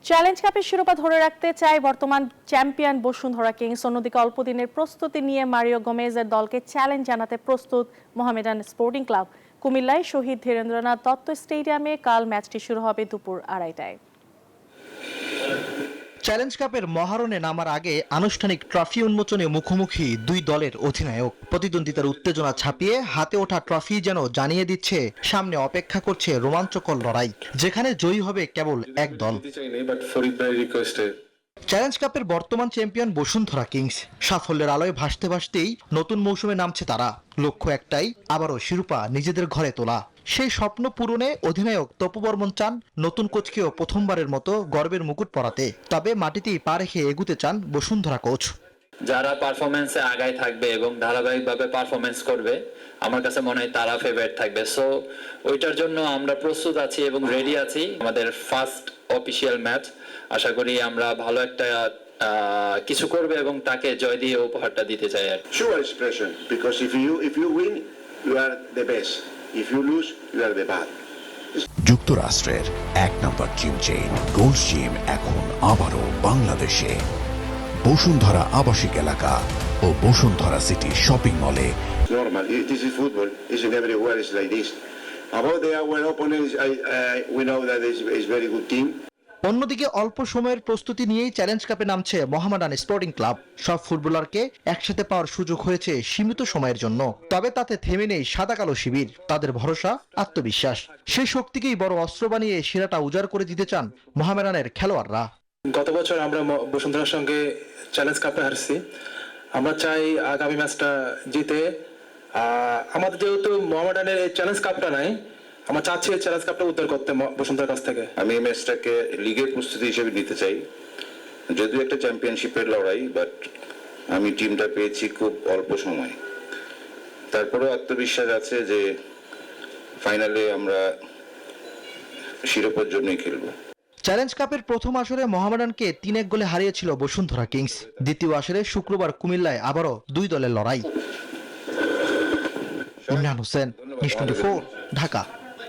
Challenge কাপের শিরোপা ধরে রাখতে চায় বর্তমান চ্যাম্পিয়ন বসুন্ধরা কিংস। অন্যদিকে অল্প দিনের প্রস্তুতি নিয়ে মারিও গোমেজের দলকে চ্যালেঞ্জ জানাতে প্রস্তুত মোহামেডান স্পোর্টিং ক্লাব। কুমিল্লায় শহীদ ধীরেন্দ্রনাথ দত্ত স্টেডিয়ামে কাল ম্যাচটি শুরু হবে দুপুর 2:30টায়। চ্যালেঞ্জ কাপের মহারণে নামার আগে আনুষ্ঠানিক ট্রফি উন্মোচনে মুখোমুখি দুই দলের অধিনায়ক। প্রতিদ্বন্দ্বিতার উত্তেজনা ছাপিয়ে হাতে ওঠা ট্রফি যেন জানিয়ে দিচ্ছে সামনে অপেক্ষা করছে রোমাঞ্চকর লড়াই, যেখানে জয়ী হবে কেবল এক দল। চ্যালেঞ্জ কাপের বর্তমান চ্যাম্পিয়ন বসুন্ধরা কিংস সাফল্যের আলোয় ভাসতে ভাসতেই নতুন মৌসুমে নামছে তারা। লক্ষ্য একটাই, আবারও শিরোপা নিজেদের ঘরে তোলা। সেই স্বপ্ন পূরণে অধিনায়ক তপু বর্মন চান নতুন কোচকেও প্রথমবারের মতো গর্বের মুকুট পরাতে। তবে মাটিতেই পা রেখে এগুতে চান বসুন্ধরা কোচ। যারা পারফরমেন্সে আগায় থাকবে এবং ধারাবাহিকভাবে পারফরমেন্স করবে, আমার কাছে মনে হয় তারা ফেভারিট থাকবে। সো ওইটার জন্য আমরা প্রস্তুত আছি এবং রেডি আছি। আমাদের ফার্স্ট অফিসিয়াল ম্যাচ, আশা করি আমরা ভালো একটা কিছু করবে এবং তাকে জয় দিয়ে উপহারটা দিতে চাই। আর Sure it's pressure because if you win you are the best, if you lose you are the bad. যুক্তরাষ্ট্রের এক নম্বর জিম চেইন গোল্ডস জিম এখন আবারও বাংলাদেশে। বসুন্ধরা আবাসিক এলাকা ও বসুন্ধরা সিটি শপিং মলে। Normal, this is football, isn't everywhere is like this. About our opponents, we know that is very good team. অন্যদিকে অল্প সময়ের প্রস্তুতি নিয়েই চ্যালেঞ্জ কাপে নামছে মোহামেডান স্পোর্টিং ক্লাব। সব ফুটবলারকে একসাথে পাওয়ার সুযোগ হয়েছে সীমিত সময়ের জন্য। তবে তাতে থেমে নেই সাদা কালো শিবির। তাদের ভরসা, আত্মবিশ্বাস, সেই শক্তিকেই বড় অস্ত্র বানিয়ে সেরাটা উজাড় করে দিতে চান মোহামেডানের খেলোয়াড়রা। গত বছর আমরা বসুন্ধরার সঙ্গে চ্যালেঞ্জ কাপে হারছি। আমরা চাই আগামী ম্যাচটা জিতে। আমাদের যেহেতু মোহামেডানের এই চ্যালেঞ্জ কাপটা নাই, আমরা চাচ্ছি এই চ্যালেঞ্জ কাপটা উদ্ধার করতে বসুন্ধরার কাছ থেকে। আমি এই ম্যাচটাকে লিগের প্রস্তুতি হিসেবে নিতে চাই, যদিও একটা চ্যাম্পিয়নশিপের লড়াই, বাট আমি টিমটা পেয়েছি খুব অল্প সময়। তারপরেও আত্মবিশ্বাস আছে যে ফাইনালে আমরা শিরোপার জন্যই খেলবো। চ্যালেঞ্জ কাপের প্রথম আসরে মোহামেডানকে 3-1 গোলে হারিয়েছিল বসুন্ধরা কিংস। দ্বিতীয় আসরে শুক্রবার কুমিল্লায় আবারও দুই দলের লড়াই। ইমরান হোসেন, নিউজ 24, ঢাকা।